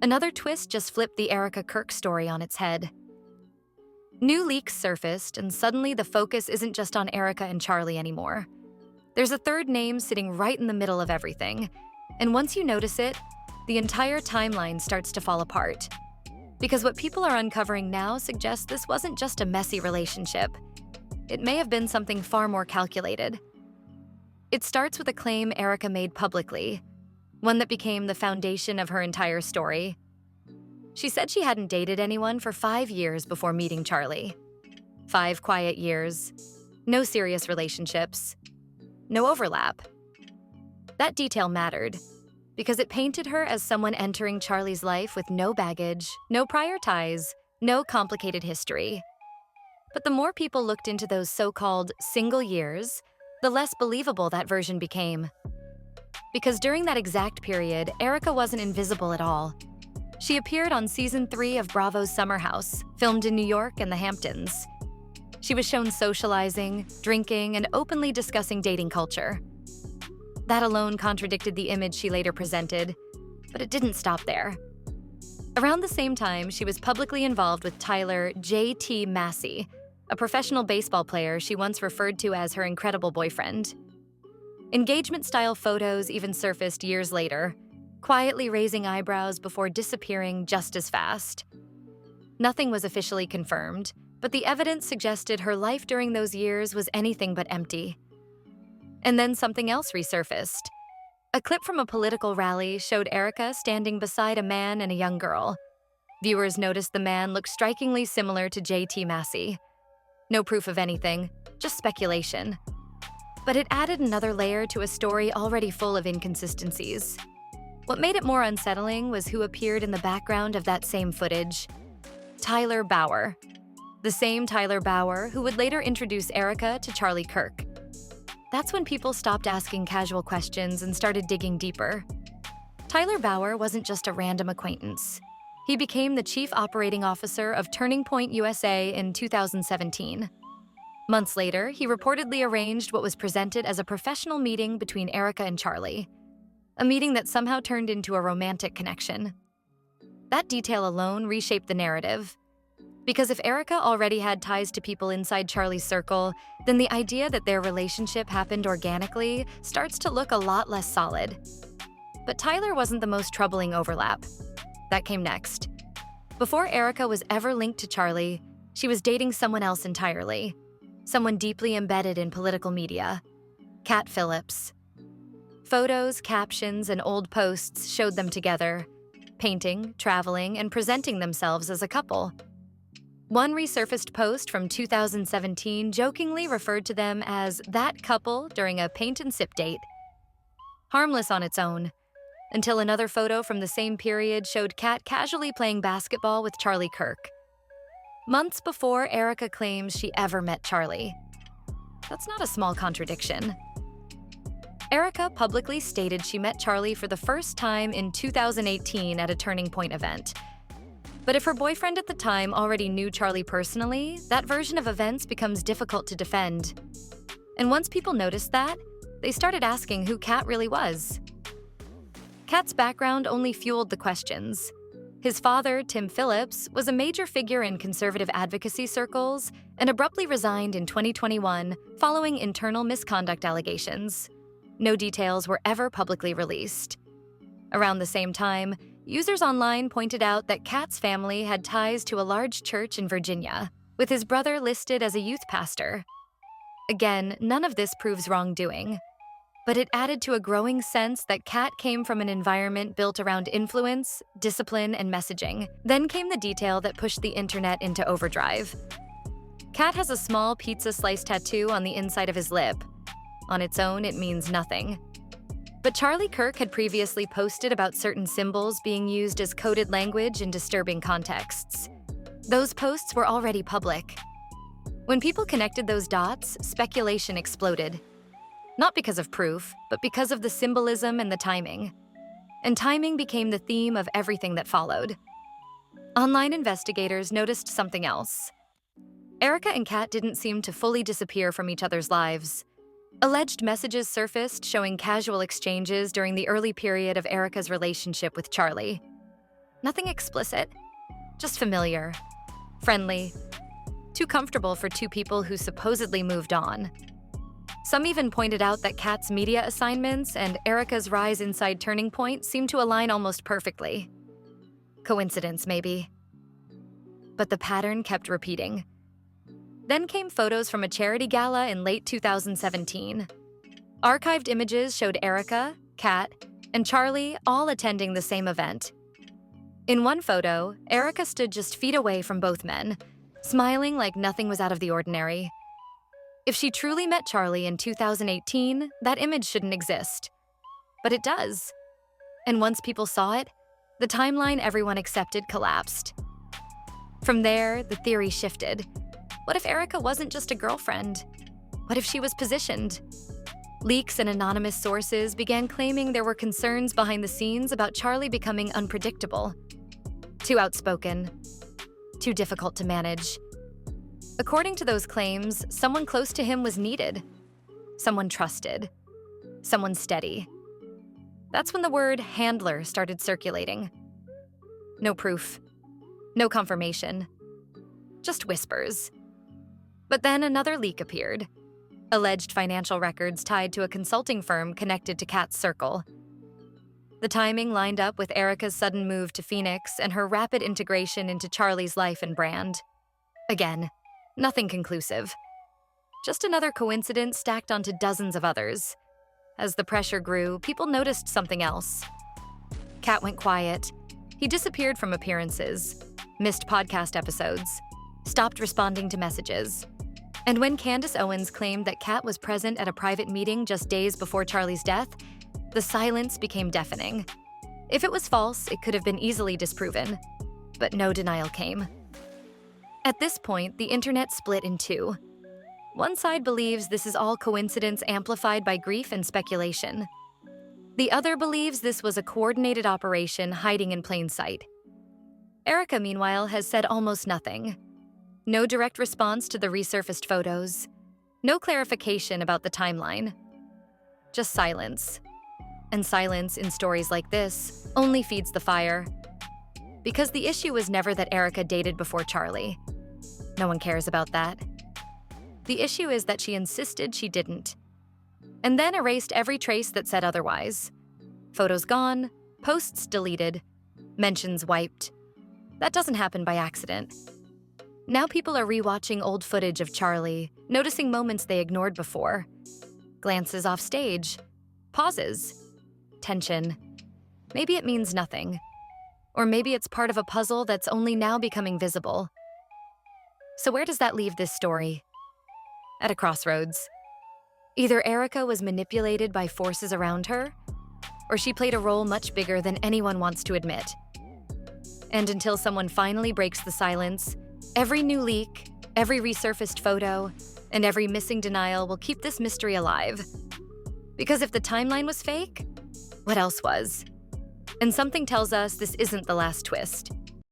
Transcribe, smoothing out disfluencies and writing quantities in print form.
Another twist just flipped the Erika Kirk story on its head. New leaks surfaced, and suddenly the focus isn't just on Erika and Charlie anymore. There's a third name sitting right in the middle of everything, and once you notice it, the entire timeline starts to fall apart. Because what people are uncovering now suggests this wasn't just a messy relationship. It may have been something far more calculated. It starts with a claim Erika made publicly, one that became the foundation of her entire story. She said she hadn't dated anyone for 5 years before meeting Charlie. 5 quiet years, no serious relationships, no overlap. That detail mattered, because it painted her as someone entering Charlie's life with no baggage, no prior ties, no complicated history. But the more people looked into those so-called single years, the less believable that version became. Because during that exact period, Erika wasn't invisible at all. She appeared on season 3 of Bravo's Summer House, filmed in New York and the Hamptons. She was shown socializing, drinking, and openly discussing dating culture. That alone contradicted the image she later presented, but it didn't stop there. Around the same time, she was publicly involved with Tyler J.T. Massey, a professional baseball player she once referred to as her incredible boyfriend. Engagement-style photos even surfaced years later, quietly raising eyebrows before disappearing just as fast. Nothing was officially confirmed, but the evidence suggested her life during those years was anything but empty. And then something else resurfaced. A clip from a political rally showed Erika standing beside a man and a young girl. Viewers noticed the man looked strikingly similar to J.T. Massey. No proof of anything, just speculation. But it added another layer to a story already full of inconsistencies. What made it more unsettling was who appeared in the background of that same footage. Tyler Bauer. The same Tyler Bauer who would later introduce Erika to Charlie Kirk. That's when people stopped asking casual questions and started digging deeper. Tyler Bauer wasn't just a random acquaintance. He became the chief operating officer of Turning Point USA in 2017. Months later, he reportedly arranged what was presented as a professional meeting between Erika and Charlie, a meeting that somehow turned into a romantic connection. That detail alone reshaped the narrative. Because if Erika already had ties to people inside Charlie's circle, then the idea that their relationship happened organically starts to look a lot less solid. But Tyler wasn't the most troubling overlap. That came next. Before Erika was ever linked to Charlie, she was dating someone else entirely, someone deeply embedded in political media, Cat Phillips. Photos, captions, and old posts showed them together, painting, traveling, and presenting themselves as a couple. One resurfaced post from 2017 jokingly referred to them as that couple during a paint and sip date. Harmless on its own, until another photo from the same period showed Kat casually playing basketball with Charlie Kirk. Months before Erika claims she ever met Charlie. That's not a small contradiction. Erika publicly stated she met Charlie for the first time in 2018 at a Turning Point event. But if her boyfriend at the time already knew Charlie personally, that version of events becomes difficult to defend. And once people noticed that, they started asking who Kat really was. Kat's background only fueled the questions. His father, Tim Phillips, was a major figure in conservative advocacy circles and abruptly resigned in 2021 following internal misconduct allegations. No details were ever publicly released. Around the same time, users online pointed out that Kat's family had ties to a large church in Virginia, with his brother listed as a youth pastor. Again, none of this proves wrongdoing, but it added to a growing sense that Kat came from an environment built around influence, discipline, and messaging. Then came the detail that pushed the internet into overdrive. Kat has a small pizza slice tattoo on the inside of his lip. On its own, it means nothing. But Charlie Kirk had previously posted about certain symbols being used as coded language in disturbing contexts. Those posts were already public. When people connected those dots, speculation exploded. Not because of proof, but because of the symbolism and the timing. And timing became the theme of everything that followed. Online investigators noticed something else. Erika and Kat didn't seem to fully disappear from each other's lives. Alleged messages surfaced showing casual exchanges during the early period of Erika's relationship with Charlie. Nothing explicit, just familiar, friendly, too comfortable for two people who supposedly moved on. Some even pointed out that Kat's media assignments and Erika's rise inside Turning Point seemed to align almost perfectly. Coincidence, maybe. But the pattern kept repeating. Then came photos from a charity gala in late 2017. Archived images showed Erika, Kat, and Charlie all attending the same event. In one photo, Erika stood just feet away from both men, smiling like nothing was out of the ordinary. If she truly met Charlie in 2018, that image shouldn't exist. But it does. And once people saw it, the timeline everyone accepted collapsed. From there, the theory shifted. What if Erika wasn't just a girlfriend? What if she was positioned? Leaks and anonymous sources began claiming there were concerns behind the scenes about Charlie becoming unpredictable. Too outspoken. Too difficult to manage. According to those claims, someone close to him was needed. Someone trusted. Someone steady. That's when the word handler started circulating. No proof. No confirmation. Just whispers. But then another leak appeared. Alleged financial records tied to a consulting firm connected to Kat's circle. The timing lined up with Erika's sudden move to Phoenix and her rapid integration into Charlie's life and brand. Again, nothing conclusive. Just another coincidence stacked onto dozens of others. As the pressure grew, people noticed something else. Kat went quiet. He disappeared from appearances, missed podcast episodes, stopped responding to messages. And when Candace Owens claimed that Kat was present at a private meeting just days before Charlie's death, the silence became deafening. If it was false, it could have been easily disproven. But no denial came. At this point, the internet split in two. One side believes this is all coincidence amplified by grief and speculation. The other believes this was a coordinated operation hiding in plain sight. Erika, meanwhile, has said almost nothing. No direct response to the resurfaced photos. No clarification about the timeline. Just silence. And silence in stories like this only feeds the fire. Because the issue was never that Erika dated before Charlie. No one cares about that. The issue is that she insisted she didn't. And then erased every trace that said otherwise. Photos gone, posts deleted, mentions wiped. That doesn't happen by accident. Now people are rewatching old footage of Charlie, noticing moments they ignored before. Glances off stage, pauses, tension. Maybe it means nothing. Or maybe it's part of a puzzle that's only now becoming visible. So where does that leave this story? At a crossroads. Either Erika was manipulated by forces around her, or she played a role much bigger than anyone wants to admit. And until someone finally breaks the silence, every new leak, every resurfaced photo, and every missing denial will keep this mystery alive. Because if the timeline was fake, what else was? And something tells us this isn't the last twist.